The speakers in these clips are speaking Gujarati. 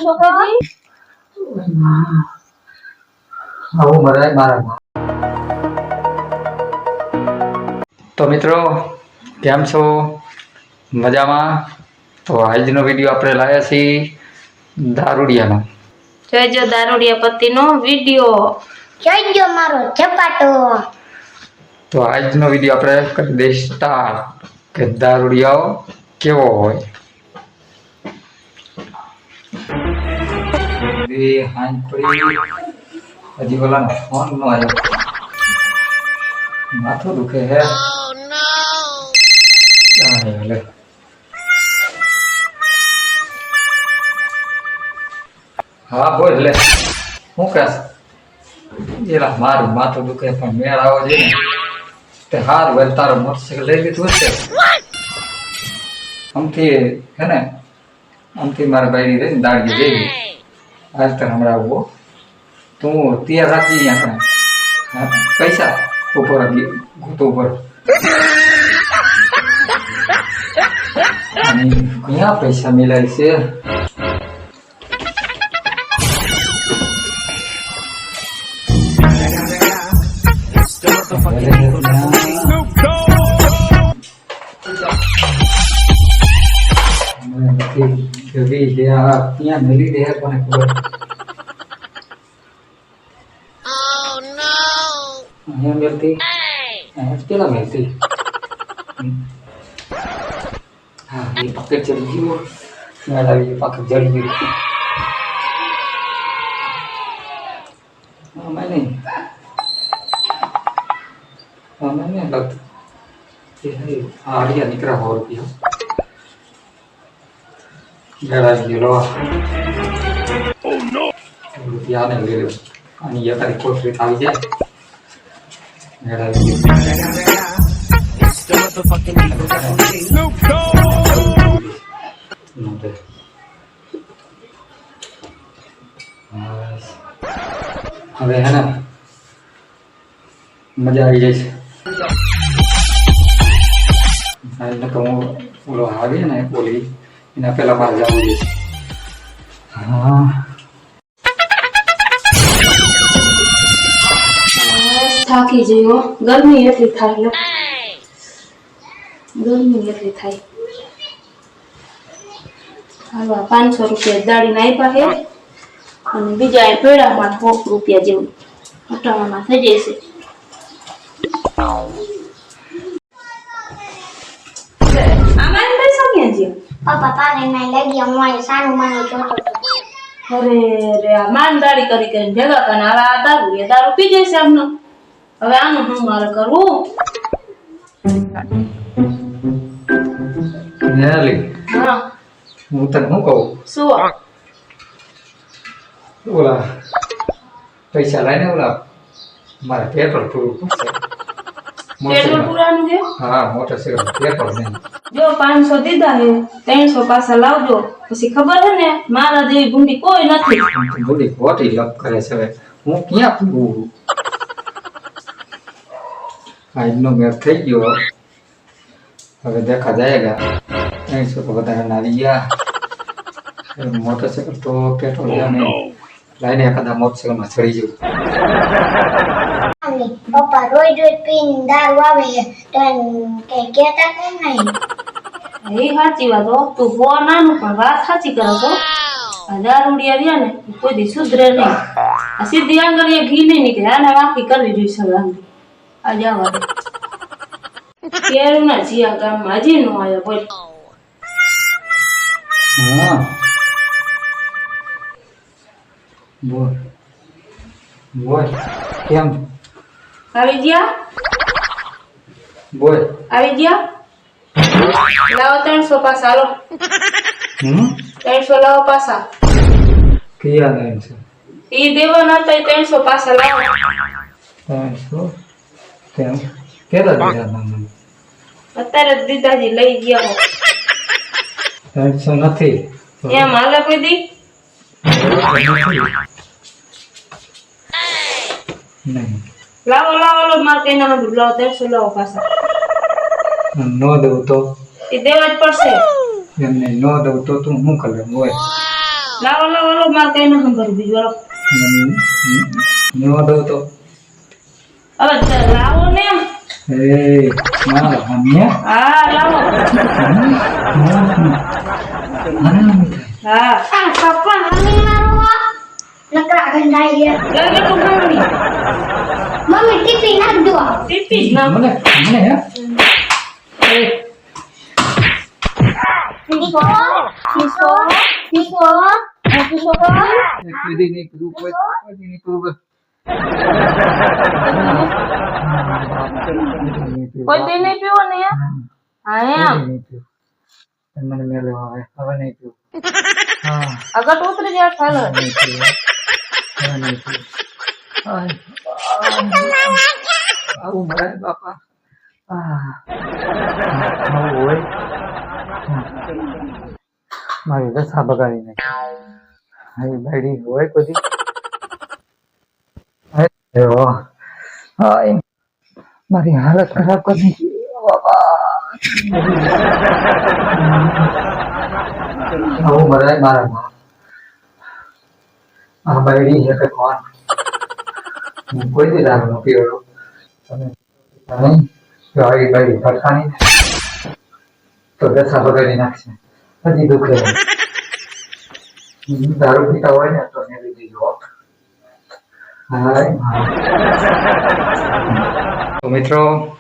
છો કદી? આવું મરાય મારા. તો મિત્રો કેમ છો? મજામાં? તો આજનો વિડીયો આપણે લાવ્યા છીએ દારૂડિયાનો. જોઈજો દારૂડિયા પતિનો વિડીયો. જોઈજો મારો ઝપાટો. તો આજનો વિડીયો આપણે કરી દઈએ સ્ટાર્ટ કે દારૂડિયાઓ કેવો હોય. હજી ઓલાનો ફોન નો આવ્યો. માથું દુખે હે. હા બોલ લે. શું કહેશ? એલા મારું માથું દુખે પણ મેળ આવો છે ને તે હારું વેલ તારો મોટરસાઇકલ લઈ લીધું હશે. આમથી હે ને આમથી મારા ભાઈ રહી ને દાડી જઈ આજ તક હમણાં આવો તું તૈયાર રાખી આપણે પૈસા ઉપર ગોતો ઉપર ક્યાં પૈસા મિલાય છે? ત્યાં મેલી દે કોને ખબર. અહીંયા મેલતી પેલા મેલતી. હા એ પાકેટ ચડી ગયું. યાદ આવી પાકેટ જડી ગયું. અમે નહીં લગતું આડિયા નીકળ્યા 100 રૂપિયા મેળાઈ ગયેલો. રૂપિયા ને લઈ લો અને એકાદી કોથળી આવી જાય મેળાઈ ગયો. હવે હે ને મજા આવી જાય છે. હું ઓલો આવી ને બોલી એના પેલા મારે જવું છે. હા થાકી જઈઓ. ગરમી એટલી થાય. ગરમી એટલી થાય. હાલવા 500 રૂપિયા દાડીને આપ્યા છે અને બીજા પેડામાં 100 રૂપિયા જેવું અટાણામાં થઈ જશે. આમાં પૈસા ક્યાં છે? પાપા પાને ના લઈ ગયા મોય સાનું માનું જોતો. અરે રે આ માંદાડી કરી કરીને ભેગા કરીને હવે આ દારૂ પી જશે આમનો. હવે આનું શું મારે કરવું? નેલી હા હું તને શું કહું? શું? ઓલા પૈસા લઈને ઓલા મારે પેટ્રોલ પૂરું પડશે. પેટ્રોલ પુરાનું છે? હા મોટરસાઇકલ પેટ્રોલ નહીં. જો 500 દીધા છે 300 પાછા લાવજો. પછી ખબર છે ને મારા જેવી ભૂંડી કોઈ નથી. બધી ખોટી લપ કરે છે. હવે હું ક્યાં પૂરું? આજનો મેળ થઈ ગયો. હવે દેખા જાયગા. 300 તો વધારે નારી ગયા. મોટરસાઇકલ તો પેટ્રોલ લઈને એખાદા મોટરસાઇકલમાં ચડી જવું. પપ્પા રોજ પીને દારૂ આવે તો કે કેતા કેમ નહીં? એ સાચી વાત હો. તું બહુ નાનું પણ વાત સાચી કરો છો. આ દારૂડિયા રહ્યા ને કોઈ દી સુધરે નહીં. આ સીધી આંગળીએ ઘી નહીં નીકળે. આને વાંકી કરવી જોઈએ સર આંગળી. આજે આવા કેરું ના જીયા ગામમાં હજી નો આવ્યો બોલ. હા બોલ બોલ કેમ આવી ગયા? બોલ આવી ગયા? લાવો 300 પાછા. હાલો 300 લાવો પાછા. ક્યાં લાઈન છે? એ દેવાના હતા 300 પાછા લાવો. 300 કેમ કેટલા દીધા તમને? અત્યારે જ દીદાજી લઈ ગયા. 300 નથી એમ હાલે કોઈ દી? નહીં લાવો લાવો લો માર કઈ ના બધું લાવો 300 લાવો પાછા. નો દઉં તો એ દેવા જ પડશે. એમને નો દઉં તો તું શું કરે? બોલ લાવો લાવો લાવો મારે કઈ ન ખબર બીજું લાવો નો દઉં તો હવે લાવો ને એ ના હમને હા લાવો હા આ પપ્પા મમ્મી મારો નકરા ગંધાઈ ગયા લાગે તો મમ્મી મમ્મી ટીપી નાખ દો ટીપી જ ના મને હે નીસો નીસો નીસો નીસો કીધી નહીં કીધું કોઈ નહીં કીધું કોઈ દી નહીં પીવો ને યાર હા એમ મને મેલો હવે નહીં પીવું હા અગર ઉતરી જાય ચાલો નહીં પીવું હવે નહીં પીવું આવું મળે બાપા આવું હોય મારી દશા બગાડી નાખી બાયડી હોય કોઈ મારી હાલત ખરાબ કરી નાખી આવું મરાય મારા આ બાયડી છે કે કોણ હું કોઈ દી દારૂ ન પીવો તમે નહીં તો આવી બાયડી ફરકાની તો દશા બગાડી નાખશે હજી દુઃખ દારૂ પીતા હોય ને તો મેં લીધી જો તો મિત્રો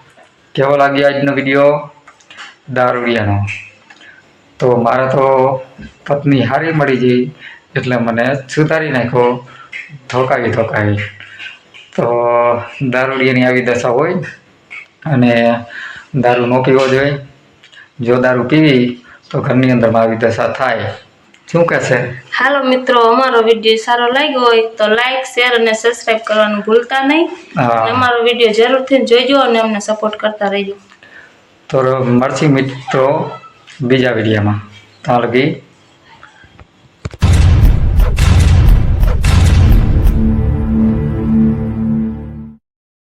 કેવો લાગ્યો આજનો વિડીયો દારૂડિયાનો તો મારા તો પત્ની હારી મળી ગઈ એટલે મને સુધારી નાખ્યો ધોકાવી તો દારૂડિયાની આવી દશા હોય અને દારૂ ન પીવો જોઈએ જો દારૂ પીવી તો ઘરની અંદરમાં આવી દશા થાય શું કહેશે હાલો મિત્રો અમારો વિડીયો સારો લાગ્યો હોય તો લાઈક શેર અને સબસ્ક્રાઇબ કરવાનું ભૂલતા નહીં અને અમારો વિડીયો જરૂરથી જોઈજો અને અમને સપોર્ટ કરતા રહેજો તો મળશે મિત્રો બીજા વિડીયોમાં ત્યાં લગી